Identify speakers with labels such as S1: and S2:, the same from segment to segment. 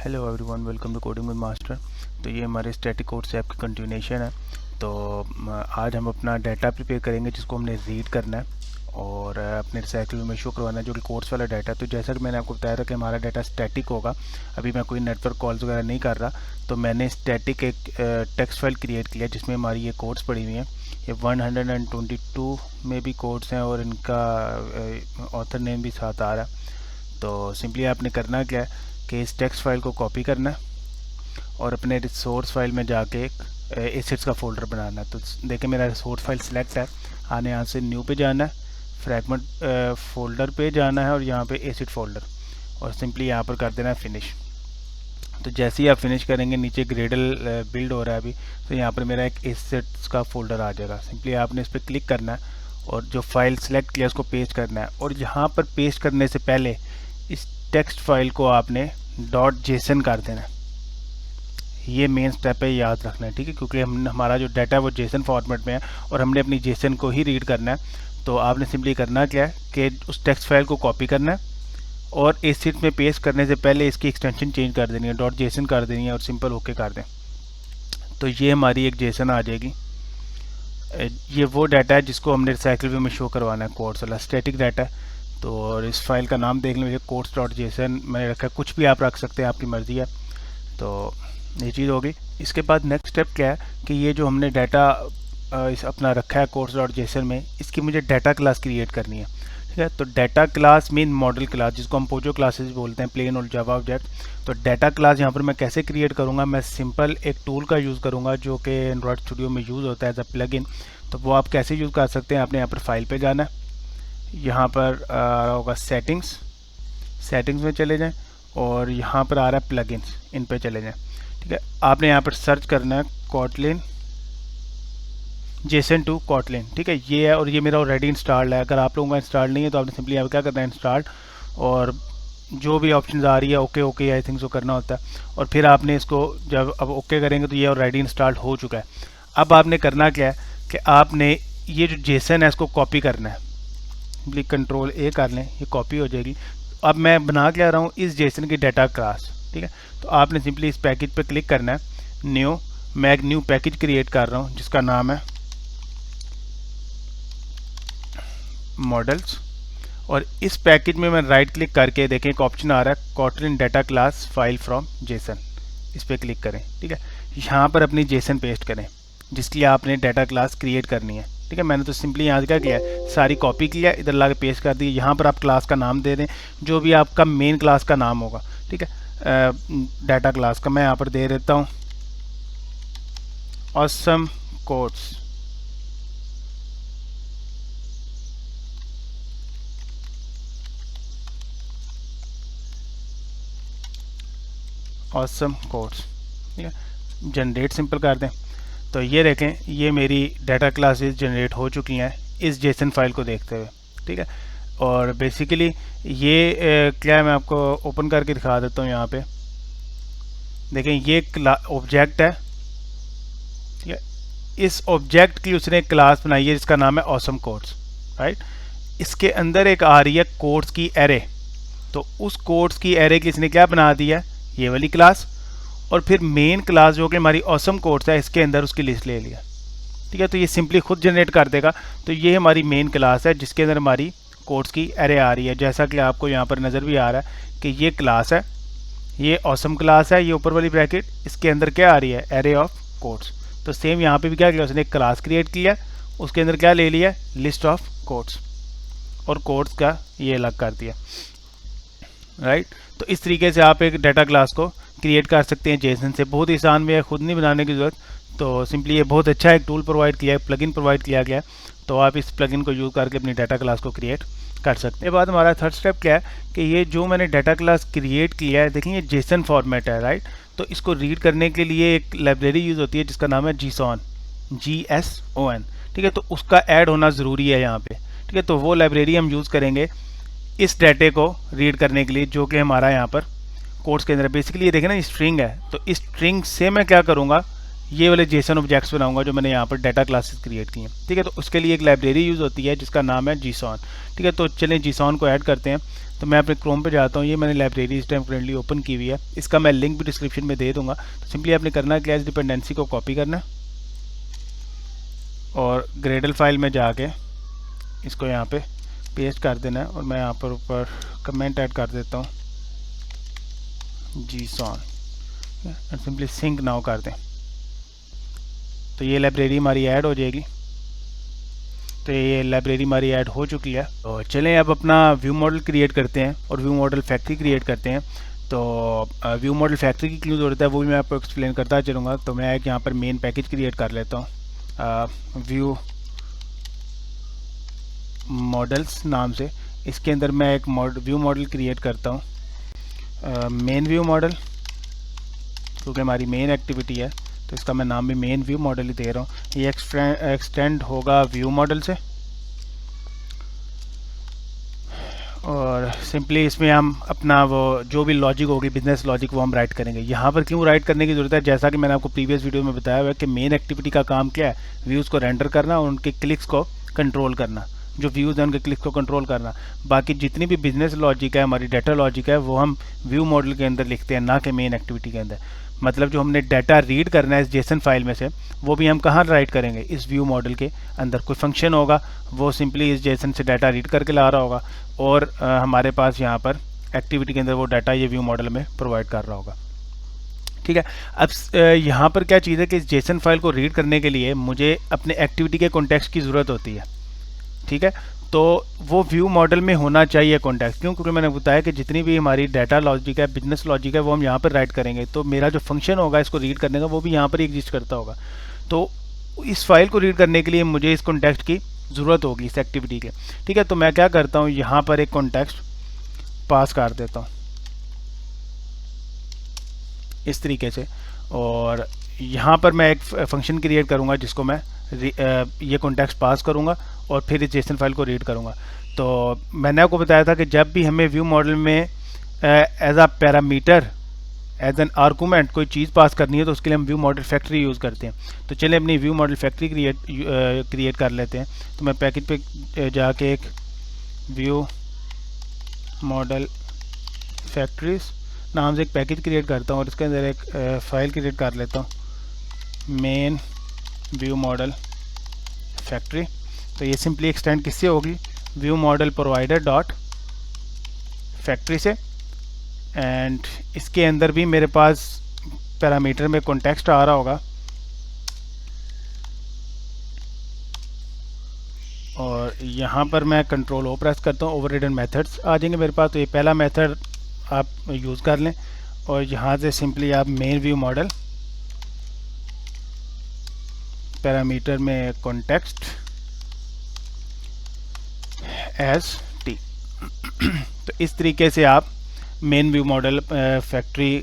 S1: Hello everyone, welcome to coding with master. तो ये हमारे स्टैटिक कोड से आपकी कंटिन्यूएशन है। तो आज हम अपना डाटा प्रिपेयर करेंगे जिसको हमने रीड करना है और अपने रिसाइकल में शो करवाना है, जो कि कोर्स वाला डाटा है। तो जैसा कि मैंने आपको बताया था कि हमारा डाटा स्टैटिक होगा। अभी मैं कोई नेटवर्क कॉल्स वगैरह नहीं कर रहा, तो मैंने स्टैटिक एक टेक्स्ट फाइल क्रिएट किया जिसमें हमारी ये कोड्स पड़ी हुई हैं। ये 122 में भी कोड्स हैं और इनका ऑथर नेम भी साथ आ रहा है। तो सिंपली आपने करना क्या है कि इस टेक्स्ट फाइल को कॉपी करना है और अपने रिसोर्स फाइल में जाके एक एसिड्स का फोल्डर बनाना है। तो देखिए मेरा रिसोर्स फाइल सिलेक्ट है। आने यहाँ से न्यू पे जाना है, फ्रैगमेंट फोल्डर पे जाना है और यहाँ पे एसिड फोल्डर, और सिंपली यहाँ पर कर देना है फिनिश। तो जैसे ही आप फिनिश करेंगे नीचे ग्रेडल बिल्ड हो रहा है अभी, तो यहाँ पर मेरा एक एसिड्स का फोल्डर आ जाएगा। सिंपली आपने इस पर क्लिक करना है और जो फाइल सेलेक्ट किया उसको पेस्ट करना है। और यहाँ पर पेस्ट करने से पहले इस टेक्स्ट फाइल को आपने .json कर देना है। ये मेन स्टेप है, याद रखना है, ठीक है, क्योंकि हमारा जो डाटा है वो जेसन फॉर्मेट में है और हमने अपनी जेसन को ही रीड करना है। तो आपने सिंपली करना क्या है कि उस टेक्स्ट फाइल को कॉपी करना है और एसिड में पेस्ट करने से पहले इसकी एक्सटेंशन चेंज कर देनी है, .json कर देनी है और सिंपल ओके कर दें। तो ये हमारी एक जेसन आ जाएगी। ये वो डाटा है जिसको हमने रिसाइकल व्यू में शो करवाना है, कोड्स वाला स्टैटिक डाटा है। तो और इस फाइल का नाम देख लीजिए, codes.json मैंने रखा है, कुछ भी आप रख सकते हैं, आपकी मर्ज़ी है। तो ये चीज़ होगी। इसके बाद नेक्स्ट स्टेप क्या है कि ये जो हमने डाटा इस अपना रखा है codes.json में, इसकी मुझे डाटा क्लास क्रिएट करनी है, ठीक है। तो data class mean model class, जिसको हम पोजो क्लासेस बोलते हैं, प्लेन और जावा ऑब्जेक्ट। तो डाटा क्लास यहाँ पर मैं कैसे क्रिएट करूँगा, मैं सिंपल एक टूल का यूज़ करूँगा जो कि एंड्रॉयड स्टूडियो में यूज़ होता है एज अ प्लगइन। तो वो आप कैसे यूज़ कर सकते हैं, आपने यहाँ पर फाइल पे जाना है, यहाँ पर आ रहा होगा सेटिंग्स में चले जाएं और यहाँ पर आ रहा है प्लगइन्स, इन पे चले जाएं, ठीक है। आपने यहाँ पर सर्च करना है Kotlin JSON to Kotlin, ठीक है, ये है। और ये मेरा ऑलरेडी इंस्टॉल्ड है। अगर आप लोगों का इंस्टॉल नहीं है तो आपने सिंपली यहाँ पर क्या करना है, इंस्टॉल्ड, और जो भी ऑप्शन आ रही है okay okay I think so करना होता है। और फिर आपने इसको जब अब ओके करेंगे तो ये ऑलरेडी इंस्टॉल्ड हो चुका है। अब आपने करना क्या है कि आपने ये जो जेसन है इसको कॉपी करना है। सिंपली कंट्रोल ए कर लें, ये कॉपी हो जाएगी। अब मैं बना के आ रहा हूँ इस जेसन की डाटा क्लास, ठीक है। तो आपने सिंपली इस पैकेज पे क्लिक करना है, न्यू, मैं एक न्यू पैकेज क्रिएट कर रहा हूँ जिसका नाम है मॉडल्स। और इस पैकेज में मैं राइट क्लिक करके देखें एक ऑप्शन आ रहा है Kotlin data class file from Jason, इस पर क्लिक करें, ठीक है। यहाँ पर अपनी जेसन पेस्ट करें जिसके लिए आपने डाटा क्लास क्रिएट करनी है, ठीक है। मैंने तो सिंपली यहाँ से क्या किया, सारी कॉपी किया, इधर ला के पेस्ट कर दी। यहाँ पर आप क्लास का नाम दे दें जो भी आपका मेन क्लास का नाम होगा, ठीक है। डाटा क्लास का मैं यहाँ पर दे देता हूँ ऑसम कोड्स, ऑसम कोड्स, ठीक है। जनरेट सिंपल कर दें। तो ये देखें, ये मेरी डाटा क्लासेस जनरेट हो चुकी हैं इस जेसन फाइल को देखते हुए, ठीक है। और बेसिकली ये क्या है, मैं आपको ओपन करके दिखा देता हूँ। यहाँ पे देखें, ये ऑब्जेक्ट है, ठीक है। इस ऑब्जेक्ट की उसने एक क्लास बनाई है जिसका नाम है ऑसम कोड्स, राइट। इसके अंदर एक आ रही है कोड्स की एरे। तो उस कोड्स की एरे की इसने क्या बना दी है, ये वाली क्लास। और फिर मेन क्लास जो कि हमारी ऑसम कोड्स है, इसके अंदर उसकी लिस्ट ले लिया, ठीक है। तो ये सिंपली खुद जनरेट कर देगा। तो ये हमारी मेन क्लास है जिसके अंदर हमारी कोड्स की एरे आ रही है, जैसा कि आपको यहाँ पर नज़र भी आ रहा है कि ये क्लास है, ये ऑसम क्लास है, ये ऊपर वाली ब्रैकेट, इसके अंदर क्या आ रही है, एरे ऑफ कोड्स। तो सेम यहाँ पे भी क्या किया, उसने एक क्लास क्रिएट किया, उसके अंदर क्या ले लिया, लिस्ट ऑफ कोड्स, और कोड्स का ये अलग कर दिया, राइट। तो इस तरीके से आप एक डाटा क्लास को क्रिएट कर सकते हैं जेसन से। बहुत ही आसान में है, खुद नहीं बनाने की ज़रूरत। तो सिंपली ये बहुत अच्छा एक टूल प्रोवाइड किया है, प्लगइन प्रोवाइड किया गया है। तो आप इस प्लगइन को यूज़ करके अपनी डाटा क्लास को क्रिएट कर सकते हैं। बाद हमारा थर्ड स्टेप क्या है कि ये जो मैंने डाटा क्लास क्रिएट किया है, देखिए ये जेसन फॉर्मेट है, राइट। तो इसको रीड करने के लिए एक लाइब्रेरी यूज़ होती है जिसका नाम है JSON, JSON, ठीक है। तो उसका ऐड होना ज़रूरी है यहाँ पे, ठीक है। तो वो लाइब्रेरी हम यूज़ करेंगे इस डाटे को रीड करने के लिए, जो कि हमारा यहाँ पर कोड्स के अंदर बेसिकली ये देखें ना, स्ट्रिंग है। तो इस स्ट्रिंग से मैं क्या करूँगा, ये वाले जेसन ऑब्जेक्ट्स बनाऊंगा जो मैंने यहाँ पर डाटा क्लासेस क्रिएट की हैं। ठीक है, तो उसके लिए एक लाइब्रेरी यूज़ होती है जिसका नाम है जीसॉन। ठीक है, तो चलें जीसॉन को ऐड करते हैं। तो मैं अपने क्रोम पे जाता हूँ, ये मैंने लाइब्रेरी इस टाइम फ्रेंडली ओपन की हुई है, इसका मैं लिंक भी डिस्क्रिप्शन में दे दूंगा। तो सिंपली आपने करना है कि एज डिपेंडेंसी को कॉपी करना है और ग्रेडल फाइल में जाके इसको यहाँ पे पेस्ट कर देना है और मैं यहाँ पर ऊपर कमेंट ऐड कर देता हूँ जीसॉन एंड सिंपली सिंक नाउ कर दें। तो ये लाइब्रेरी हमारी ऐड हो जाएगी। तो ये लाइब्रेरी हमारी ऐड हो चुकी है। तो चलें अब अपना व्यू मॉडल क्रिएट करते हैं और व्यू मॉडल फैक्ट्री क्रिएट करते हैं। तो व्यू मॉडल फैक्ट्री की क्यों ज़रूरत है वो भी मैं आपको एक्सप्लेन करता चलूँगा। तो मैं एक यहाँ पर मेन पैकेज क्रिएट कर लेता हूँ व्यू मॉडल्स नाम से। इसके अंदर मैं एक व्यू मॉडल क्रिएट करता हूँ मेन व्यू मॉडल, क्योंकि हमारी मेन एक्टिविटी है तो इसका मैं नाम भी मेन व्यू मॉडल ही दे रहा हूँ। ये एक्सटेंड होगा व्यू मॉडल से और सिंपली इसमें हम अपना वो जो भी लॉजिक होगी बिजनेस लॉजिक वो हम राइट करेंगे। यहाँ पर क्यों राइट करने की ज़रूरत है, जैसा कि मैंने आपको प्रीवियस वीडियो में बताया हुआ है कि मेन एक्टिविटी का काम क्या है, व्यूज़ को रेंडर करना और उनके क्लिक्स को कंट्रोल करना, जो व्यूज़ हैं उनके क्लिक्स को कंट्रोल करना। बाकी जितनी भी बिजनेस लॉजिक है, हमारी डाटा लॉजिक है, वो हम व्यू मॉडल के अंदर लिखते हैं, ना कि मेन एक्टिविटी के अंदर। मतलब जो हमने डाटा रीड करना है इस जेसन फाइल में से वो भी हम कहाँ राइट करेंगे, इस व्यू मॉडल के अंदर। कोई फंक्शन होगा वो सिंपली इस जेसन से डाटा रीड करके ला रहा होगा और हमारे पास यहाँ पर एक्टिविटी के अंदर वो डाटा ये व्यू मॉडल में प्रोवाइड कर रहा होगा। ठीक है, अब यहाँ पर क्या चीज़ है कि इस जेसन फाइल को रीड करने के लिए मुझे अपने एक्टिविटी के कॉन्टेक्स्ट की ज़रूरत होती है। ठीक है, तो वो व्यू मॉडल में होना चाहिए कॉन्टेक्स्ट। क्यों? क्योंकि मैंने बताया कि जितनी भी हमारी डाटा लॉजिक है, बिजनेस लॉजिक है, वो हम यहाँ पर राइट करेंगे। तो मेरा जो फंक्शन होगा इसको रीड करने का वो भी यहाँ पर ही एग्जिस्ट करता होगा। तो इस फाइल को रीड करने के लिए मुझे इस कॉन्टेक्स्ट की ज़रूरत होगी इस एक्टिविटी के। ठीक है, तो मैं क्या करता हूँ, यहाँ पर एक कॉन्टेक्स्ट पास कर देता हूँ इस तरीके से और यहाँ पर मैं एक फंक्शन क्रिएट करूँगा जिसको मैं ये कॉन्टेक्स्ट पास करूँगा और फिर इस जेसन फाइल को रीड करूँगा। तो मैंने आपको बताया था कि जब भी हमें व्यू मॉडल में as a parameter, as an argument कोई चीज़ पास करनी है तो उसके लिए हम व्यू मॉडल फैक्ट्री यूज़ करते हैं। तो चलिए अपनी व्यू मॉडल फैक्ट्री क्रिएट कर लेते हैं। तो मैं पैकेज पे जाके एक व्यू मॉडल फैक्ट्रीज नाम से एक पैकेज क्रिएट करता हूँ और इसके अंदर एक फाइल क्रिएट कर लेता हूँ मेन व्यू मॉडल फैक्ट्री। तो ये सिंपली एक्सटेंड किससे होगी, view model provider dot factory से। एंड इसके अंदर भी मेरे पास पैरामीटर में कॉन्टेक्स्ट आ रहा होगा और यहाँ पर मैं कंट्रोल ओ प्रेस करता हूँ, ओवररिडन मेथड्स आ जाएंगे मेरे पास। तो ये पहला मेथड आप यूज़ कर लें और यहाँ से सिंपली आप मेन व्यू मॉडल पैरामीटर में कॉन्टेक्स्ट एज टी। तो इस तरीके से आप main view model factory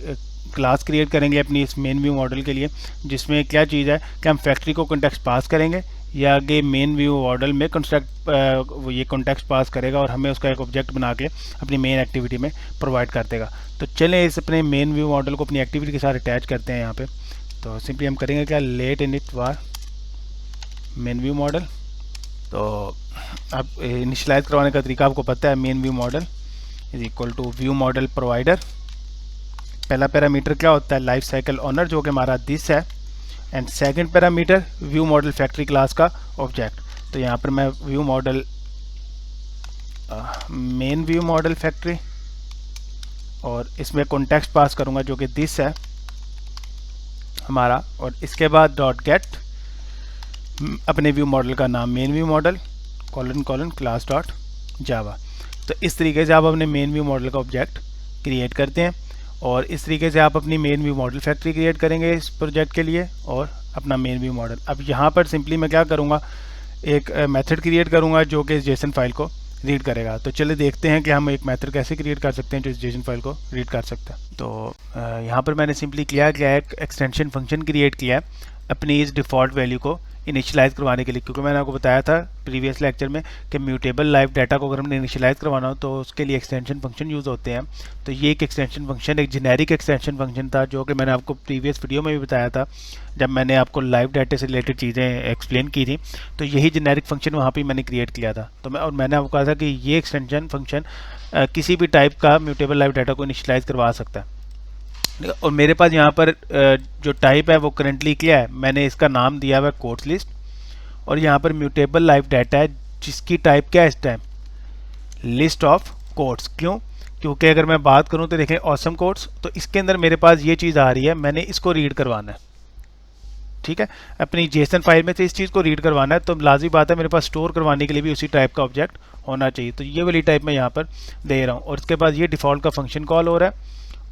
S1: class create करेंगे अपनी इस मेन व्यू मॉडल के लिए, जिसमें क्या चीज़ है कि हम फैक्ट्री को कॉन्टेक्स्ट पास करेंगे या आगे मेन व्यू मॉडल में ये कॉन्टेक्स्ट पास करेगा और हमें उसका एक ऑब्जेक्ट बना के अपनी मेन एक्टिविटी में प्रोवाइड कर देगा। तो चलें इस अपने मेन व्यू मॉडल को अपनी एक्टिविटी के साथ अटैच करते हैं यहाँ पे। तो सिंपली हम करेंगे क्या, let init var main view model. तो अब इनिशियलाइज करवाने का तरीका आपको पता है, main view model is equal to view model provider. पहला पैरामीटर क्या होता है, लाइफ साइकिल ऑनर, जो कि हमारा दिस है। And second parameter view model factory class का ऑब्जेक्ट। तो यहाँ पर मैं view model main view model factory और इसमें कॉन्टेक्स्ट पास करूँगा जो कि दिस है हमारा, और इसके बाद डॉट गेट अपने व्यू मॉडल का नाम main view model : class dot जावा। तो इस तरीके से आप अपने मेन व्यू मॉडल का ऑब्जेक्ट क्रिएट करते हैं और इस तरीके से आप अपनी main view model factory create करेंगे इस प्रोजेक्ट के लिए और अपना मेन व्यू मॉडल। अब यहाँ पर सिंपली मैं क्या करूँगा, एक मेथड क्रिएट करूँगा जो कि इस जेसन फाइल को रीड करेगा। तो चलिए देखते हैं कि हम एक मेथड कैसे क्रिएट कर सकते हैं जो इस जेसन फाइल को रीड कर सकता है। तो यहाँ पर मैंने सिंपली क्या है, एक एक्सटेंशन फंक्शन क्रिएट किया है अपनी इस डिफ़ॉल्ट वैल्यू को इनिशियलाइज़ करवाने के लिए, क्योंकि मैंने आपको बताया था प्रीवियस लेक्चर में कि म्यूटेबल लाइव डाटा को अगर हमने इनिशियलाइज़ करवाना हो तो उसके लिए एक्सटेंशन फंक्शन यूज़ होते हैं। तो ये एक एक्सटेंशन फंक्शन, एक जेनेरिक एक्सटेंशन फंक्शन था जो कि मैंने आपको प्रीवियस वीडियो में भी बताया था जब मैंने आपको लाइव डाटा से रिलेटेड चीज़ें एक्सप्लेन की थी। तो यही जेनेरिक फंक्शन वहाँ पर मैंने क्रिएट किया था। तो मैंने आपको कहा था कि ये एक्सटेंशन फंक्शन किसी भी टाइप का म्यूटेबल लाइव डाटा को इनिशियलाइज़ करवा सकता है। और मेरे पास यहाँ पर जो टाइप है वो करंटली क्या है, मैंने इसका नाम दिया हुआ है कोड्स लिस्ट, और यहाँ पर म्यूटेबल लाइव डाटा है जिसकी टाइप क्या है इस टाइम, लिस्ट ऑफ कोड्स। क्यों? क्योंकि अगर मैं बात करूँ तो देखें ऑसम कोड्स, तो इसके अंदर मेरे पास ये चीज़ आ रही है, मैंने इसको रीड करवाना है। ठीक है, अपनी जेसन फाइल में से इस चीज़ को रीड करवाना है, तो लाजमी बात है मेरे पास स्टोर करवाने के लिए भी उसी टाइप का ऑब्जेक्ट होना चाहिए। तो ये वाली टाइप मैं यहाँ पर दे रहा हूँ, और इसके बाद ये डिफ़ॉल्ट का फंक्शन कॉल हो रहा है,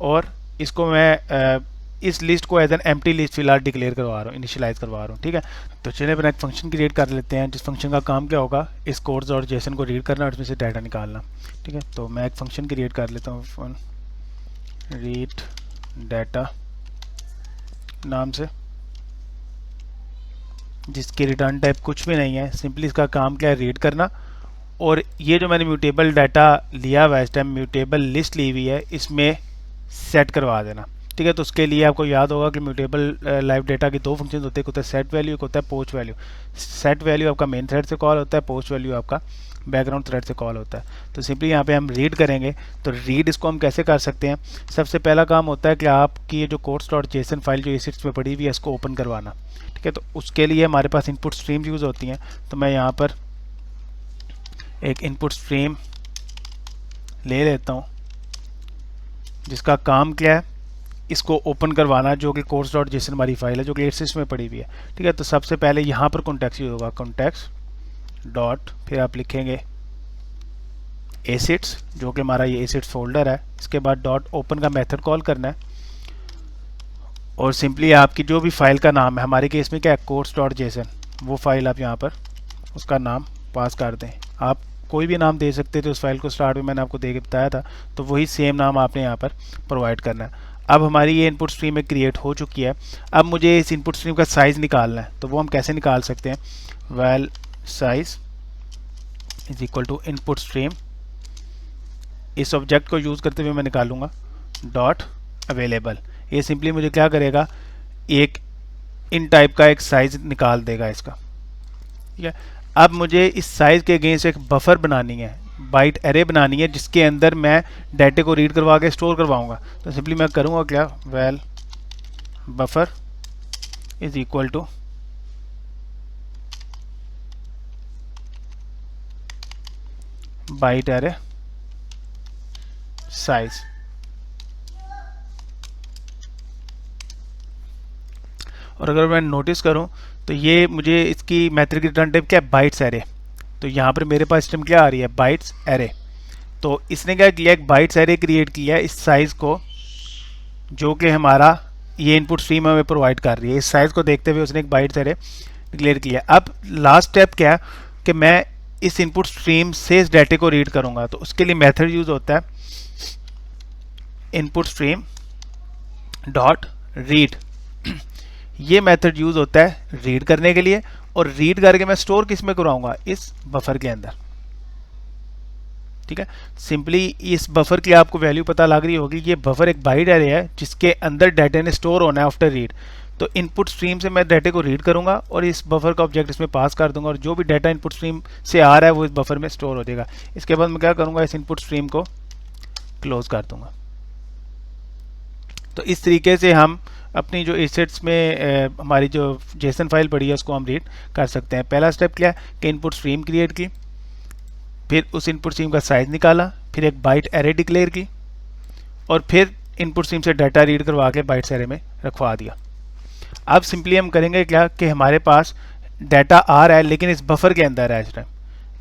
S1: और इसको मैं इस लिस्ट को एज एन एम्प्टी लिस्ट फिलहाल डिक्लेयर करवा रहा हूँ, इनिशियलाइज़ करवा रहा हूँ। ठीक है, तो चलिए अपना एक फंक्शन क्रिएट कर लेते हैं जिस फंक्शन का काम क्या होगा, इस कोड्स और जेसन को रीड करना और इसमें से डाटा निकालना। ठीक है, तो मैं एक फंक्शन क्रिएट कर लेता हूँ रीड डाटा नाम से, जिसकी रिटर्न टाइप कुछ भी नहीं है, सिंपली इसका काम क्या है, रीड करना। और ये जो मैंने म्यूटेबल डाटा लिया हुआ है इस टाइम, म्यूटेबल लिस्ट ली हुई है, इसमें सेट करवा देना। ठीक है, तो उसके लिए आपको याद होगा कि म्यूटेबल लाइव डाटा के दो फंक्शन होते हैं, एक होता है सेट वैल्यू, एक होता है पोस्ट वैल्यू। सेट वैल्यू आपका मेन थ्रेड से कॉल होता है, पोस्ट वैल्यू आपका बैकग्राउंड थ्रेड से कॉल होता है। तो सिंपली यहाँ पे हम रीड करेंगे। तो रीड इसको हम कैसे कर सकते हैं, सबसे पहला काम होता है कि आपकी ये जो codes.json फाइल जो ECDs में पड़ी हुई है इसको ओपन करवाना। ठीक है, तो उसके लिए हमारे पास इनपुट स्ट्रीम यूज़ होती हैं। तो मैं यहाँ पर एक इनपुट स्ट्रीम ले लेता हूँ जिसका काम क्या है, इसको ओपन करवाना, जो कि codes.json हमारी फाइल है जो कि ECDs में पड़ी हुई है। ठीक है, तो सबसे पहले यहाँ पर कॉन्टेक्स्ट यूज होगा, कॉन्टेक्स्ट डॉट, फिर आप लिखेंगे एसिड्स, जो कि हमारा ये एसिड्स फोल्डर है। इसके बाद डॉट ओपन का मेथड कॉल करना है, और सिंपली आपकी जो भी फाइल का नाम है, हमारे केस में क्या है codes.json, वो फाइल आप यहाँ पर उसका नाम पास कर दें। आप कोई भी नाम दे सकते थे उस फाइल को, स्टार्ट में मैंने आपको दे के बताया था, तो वही सेम नाम आपने यहाँ पर प्रोवाइड करना है। अब हमारी ये इनपुट स्ट्रीम में क्रिएट हो चुकी है। अब मुझे इस इनपुट स्ट्रीम का साइज़ निकालना है, तो वो हम कैसे निकाल सकते हैं, val size is equal to input stream, इस ऑब्जेक्ट को यूज़ करते हुए मैं निकालूंगा डॉट अवेलेबल। ये सिंपली मुझे क्या करेगा, एक इन टाइप का एक साइज निकाल देगा इसका। ठीक है, अब मुझे इस साइज के अगेंस्ट एक बफर बनानी है, बाइट एरे बनानी है, जिसके अंदर मैं डाटे को रीड करवा के स्टोर करवाऊंगा। तो सिंपली मैं करूंगा क्या, val buffer is equal to byte array size. और अगर मैं नोटिस करूं तो ये मुझे इसकी मेथड की रिटर्न टाइप क्या है, बाइट्स एरे। तो यहाँ पर मेरे पास स्ट्रीम क्या आ रही है, बाइट्स एरे। तो इसने क्या किया, एक बाइट्स एरे क्रिएट किया है इस साइज को, जो कि हमारा ये इनपुट स्ट्रीम हमें प्रोवाइड कर रही है। इस साइज को देखते हुए उसने एक बाइट्स एरे डिक्लेयर किया। अब लास्ट स्टेप क्या है कि मैं इस इनपुट स्ट्रीम से इस डाटे को रीड करूंगा। तो उसके लिए मेथड यूज होता है इनपुट स्ट्रीम डॉट रीड। ये मेथड यूज होता है रीड करने के लिए, और रीड करके मैं स्टोर किस में कराऊंगा, इस बफर के अंदर। ठीक है, सिंपली इस बफर की आपको वैल्यू पता लग रही होगी, ये बफर एक बाइट एरे है जिसके अंदर डाटा ने स्टोर होना है आफ्टर रीड। तो इनपुट स्ट्रीम से मैं डाटे को रीड करूंगा और इस बफर का ऑब्जेक्ट इसमें पास कर दूंगा, और जो भी डाटा इनपुट स्ट्रीम से आ रहा है वो इस बफर में स्टोर हो जाएगा। इसके बाद मैं क्या करूंगा, इस इनपुट स्ट्रीम को क्लोज कर दूंगा। तो इस तरीके से हम अपनी जो एसेट्स में हमारी जो जेसन फाइल पड़ी है उसको हम रीड कर सकते हैं। पहला स्टेप क्या है कि इनपुट स्ट्रीम क्रिएट की, फिर उस इनपुट स्ट्रीम का साइज निकाला, फिर एक बाइट एरे डिक्लेयर की, और फिर इनपुट स्ट्रीम से डाटा रीड करवा के बाइट्स एरे में रखवा दिया। अब सिंपली हम करेंगे क्या कि हमारे पास डाटा आ रहा है लेकिन इस बफर के अंदर है इस टाइम।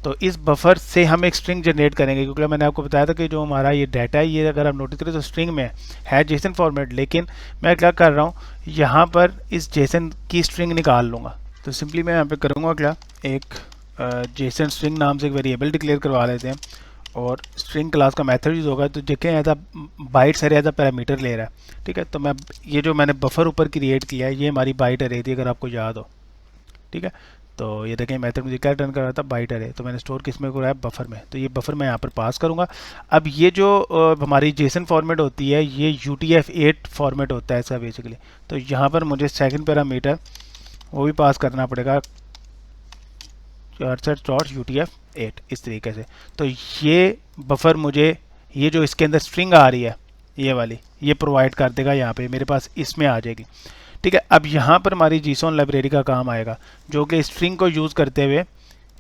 S1: तो इस बफर से हम एक स्ट्रिंग जनरेट करेंगे, क्योंकि मैंने आपको बताया था कि जो हमारा ये डाटा है ये अगर आप नोटिस करें तो स्ट्रिंग में है जेसन फॉर्मेट, लेकिन मैं क्या कर रहा हूँ यहाँ पर इस जेसन की स्ट्रिंग निकाल लूँगा। तो सिंपली मैं यहाँ पे करूँगा क्या, एक जेसन स्ट्रिंग नाम से एक वेरिएबल डिक्लेयर करवा लेते हैं, और स्ट्रिंग क्लास का मेथड यूज होगा। तो देखें as bytes array as parameter ले रहा है। ठीक है, तो मैं ये जो मैंने बफर ऊपर क्रिएट किया है ये हमारी बाइट एरे थी, अगर आपको याद हो। ठीक है। तो ये देखें मेथड मुझे क्या रिटर्न कर रहा था, बाइट अरे, तो मैंने स्टोर किस में कराया, बफर में, तो ये बफर मैं यहाँ पर पास करूँगा। अब ये जो हमारी जेसन फॉर्मेट होती है ये UTF-8 फॉर्मेट होता है इसका बेसिकली। तो यहाँ पर मुझे सेकंड पैरामीटर वो भी पास करना पड़ेगा, UTF-8 इस तरीके से। तो ये बफर मुझे, ये जो इसके अंदर स्ट्रिंग आ रही है ये वाली, ये प्रोवाइड कर देगा, यहाँ पे मेरे पास इसमें आ जाएगी। ठीक है, अब यहाँ पर हमारी JSON लाइब्रेरी का काम आएगा जो कि स्ट्रिंग को यूज़ करते हुए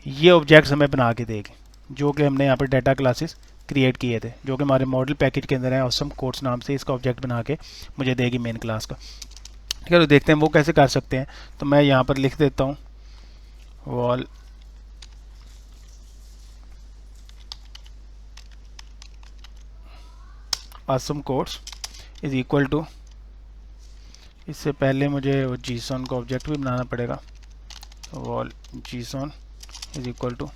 S1: ये ऑब्जेक्ट्स हमें बना के देगी, जो कि हमने यहाँ पर डाटा क्लासेस क्रिएट किए थे, जो कि हमारे मॉडल पैकेज के अंदर है, ऑसम कोड्स नाम से इसका ऑब्जेक्ट बना के मुझे देगी मेन क्लास का। ठीक है, तो देखते हैं वो कैसे कर सकते हैं। तो मैं यहाँ पर लिख देता हूँ val awesome codes is equal to, इससे पहले मुझे वो JSON का ऑब्जेक्ट भी बनाना पड़ेगा, val JSON is equal to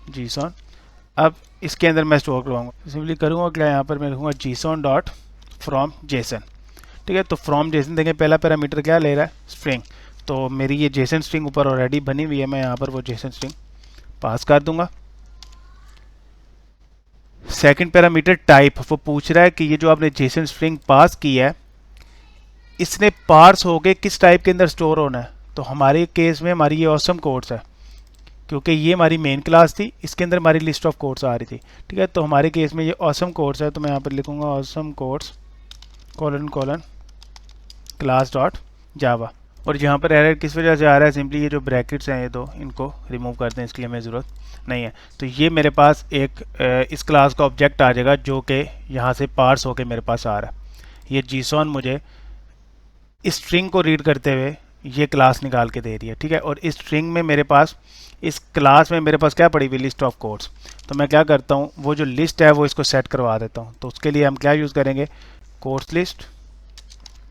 S1: JSON। अब इसके अंदर मैं स्टोर करवाऊंगा, सिंपली करूँगा क्या, यहाँ पर मैं लिखूँगा JSON डॉट फ्रॉम JSON। ठीक है, तो फ्रॉम JSON देखें पहला पैरामीटर क्या ले रहा है, स्ट्रिंग। तो मेरी ये JSON स्ट्रिंग ऊपर ऑलरेडी बनी हुई है, मैं यहाँ पर वो JSOन स्ट्रिंग पास कर दूंगा। सेकंड पैरामीटर टाइप, वो पूछ रहा है कि ये जो आपने JSON स्ट्रिंग पास की है इसने पार्स होके किस टाइप के अंदर स्टोर होना है। तो हमारे केस में हमारी ये ऑसम कोड्स है, क्योंकि ये हमारी मेन क्लास थी, इसके अंदर हमारी लिस्ट ऑफ कोड्स आ रही थी। ठीक है, तो हमारे केस में ये ऑसम कोड्स है, तो मैं यहाँ पर लिखूँगा awesome codes colon colon class dot जावा। और यहाँ पर एरर किस वजह से आ रहा है, सिंपली ये जो ब्रैकेट्स हैं ये दो, इनको रिमूव कर दें, इसके लिए हमें ज़रूरत नहीं है। तो ये मेरे पास एक इस क्लास का ऑब्जेक्ट आ जाएगा जो कि यहाँ से पार्स होके मेरे पास आ रहा है। ये JSON मुझे इस स्ट्रिंग को रीड करते हुए ये क्लास निकाल के दे रही है। ठीक है, और इस स्ट्रिंग में मेरे पास, इस क्लास में मेरे पास क्या पड़ी हुई, लिस्ट ऑफ कोड्स। तो मैं क्या करता हूँ, वो जो लिस्ट है वो इसको सेट करवा देता हूँ। तो उसके लिए हम क्या यूज़ करेंगे, codes list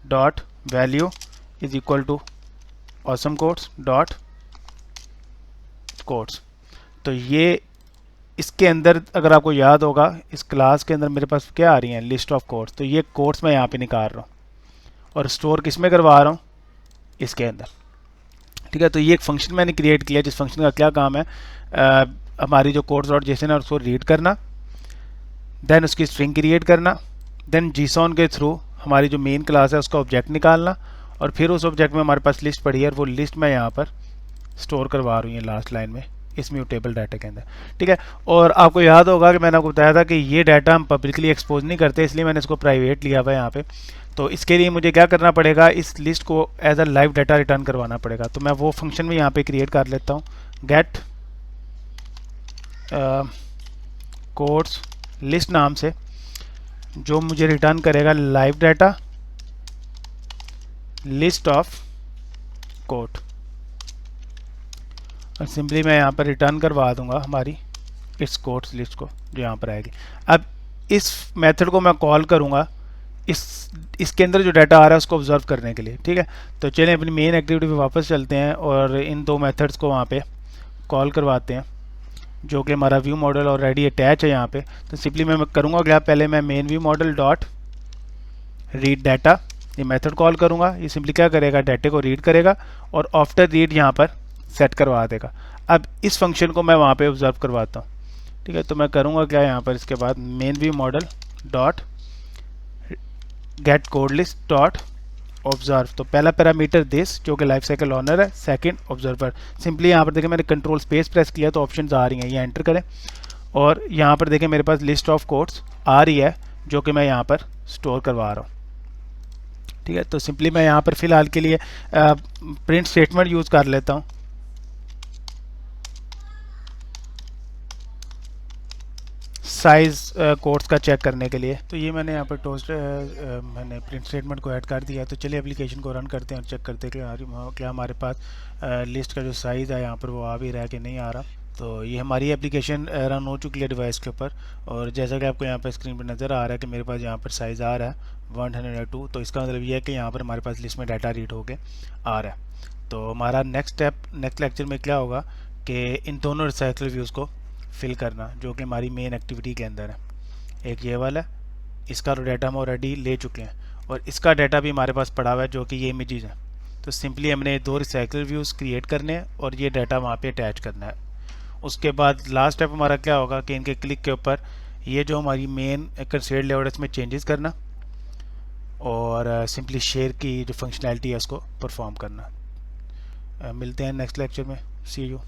S1: dot value is equal to awesome codes dot codes. तो ये इसके अंदर अगर आपको याद होगा, इस क्लास के अंदर मेरे पास क्या आ रही हैं, लिस्ट ऑफ कोड्स। तो ये कोड्स मैं यहाँ पे निकाल रहा हूँ और स्टोर किस में करवा रहा हूँ, इसके अंदर। ठीक है, तो ये एक फंक्शन मैंने क्रिएट किया जिस फंक्शन का क्या काम है, हमारी जो कोड्स डॉट JSON है उसको रीड करना, देन उसकी स्ट्रिंग क्रिएट करना, देन JSON के थ्रू हमारी जो मेन क्लास है उसका ऑब्जेक्ट निकालना, और फिर उस ऑब्जेक्ट में हमारे पास लिस्ट पड़ी है और वो लिस्ट मैं यहाँ पर स्टोर करवा रही हूँ लास्ट लाइन में इस म्यूटेबल डाटा के अंदर। ठीक है, और आपको याद होगा कि मैंने आपको बताया था कि ये डाटा हम पब्लिकली एक्सपोज नहीं करते, इसलिए मैंने इसको प्राइवेट लिया हुआ है यहाँ पे। तो इसके लिए मुझे क्या करना पड़ेगा, इस लिस्ट को as a live data return करवाना पड़ेगा। तो मैं वो फंक्शन भी यहाँ पे क्रिएट कर लेता हूँ, गेट कोड्स लिस्ट नाम से, जो मुझे रिटर्न करेगा live data list of code. और सिंपली मैं यहाँ पर रिटर्न करवा दूंगा हमारी इस कोड्स लिस्ट को जो यहाँ पर आएगी। अब इस मेथड को मैं कॉल करूँगा इसके अंदर जो डाटा आ रहा है उसको ऑब्जर्व करने के लिए। ठीक है, तो चलें अपनी मेन एक्टिविटी पे वापस चलते हैं और इन दो मेथड्स को वहाँ पे कॉल करवाते हैं, जो कि हमारा व्यू मॉडल ऑलरेडी अटैच है यहाँ पे। तो सिंपली मैं करूँगा क्या, पहले मैं main view model dot read data ये मेथड कॉल करूँगा। ये सिंपली क्या करेगा, डाटे को रीड करेगा और आफ्टर रीड यहाँ पर सेट करवा देगा। अब इस फंक्शन को मैं वहाँ पे ऑब्जर्व करवाता हूँ। ठीक है, तो मैं करूँगा क्या, यहाँ पर इसके बाद main view model dot gate code list dot observe. तो पहला पैरामीटर दिस जो कि लाइफ साइकिल ऑनर है, सेकंड ऑब्जर्वर। सिंपली यहाँ पर देखें मैंने कंट्रोल स्पेस प्रेस किया तो ऑप्शंस आ रही हैं, ये एंटर करें और यहाँ पर देखें मेरे पास लिस्ट ऑफ कोड्स आ रही है जो कि मैं यहाँ पर स्टोर करवा रहा हूँ। ठीक है, तो सिंपली मैं यहाँ पर फिलहाल के लिए प्रिंट स्टेटमेंट यूज़ कर लेता हूँ। साइज कोड्स का चेक करने के लिए। तो ये मैंने यहाँ पर मैंने प्रिंट स्टेटमेंट को ऐड कर दिया। तो चलिए एप्लीकेशन को रन करते हैं और चेक करते हैं कि क्या हमारे पास लिस्ट का जो साइज़ है यहाँ पर वो आ भी रहा है कि नहीं आ रहा। तो ये हमारी एप्लीकेशन रन हो चुकी है डिवाइस के ऊपर, और जैसा कि आपको यहाँ पर स्क्रीन पर नज़र आ रहा है कि मेरे पास यहाँ पर साइज़ आ रहा है 102। तो इसका मतलब ये है कि यहाँ पर हमारे पास लिस्ट में डाटा रीड होके आ रहा है। तो हमारा नेक्स्ट स्टेप नेक्स्ट लेक्चर में क्या होगा कि इन दोनों रिसाइकल व्यूज़ को फिल करना, जो कि हमारी मेन एक्टिविटी के अंदर है। एक ये वाला है, इसका तो डाटा हम ऑलरेडी ले चुके हैं और इसका डाटा भी हमारे पास पड़ा हुआ है जो कि ये इमेजेस हैं। तो सिंपली हमने 2 रिसाइकल व्यूज़ क्रिएट करने हैं और ये डाटा वहाँ पे अटैच करना है। उसके बाद लास्ट स्टेप हमारा क्या होगा कि इनके क्लिक के ऊपर ये जो हमारी मेन कंस्ट्रेंट लेआउट है इसमें चेंजेस करना और सिंपली शेयर की जो फंक्शनैलिटी है उसको परफॉर्म करना। मिलते हैं नेक्स्ट लेक्चर में। सी यू।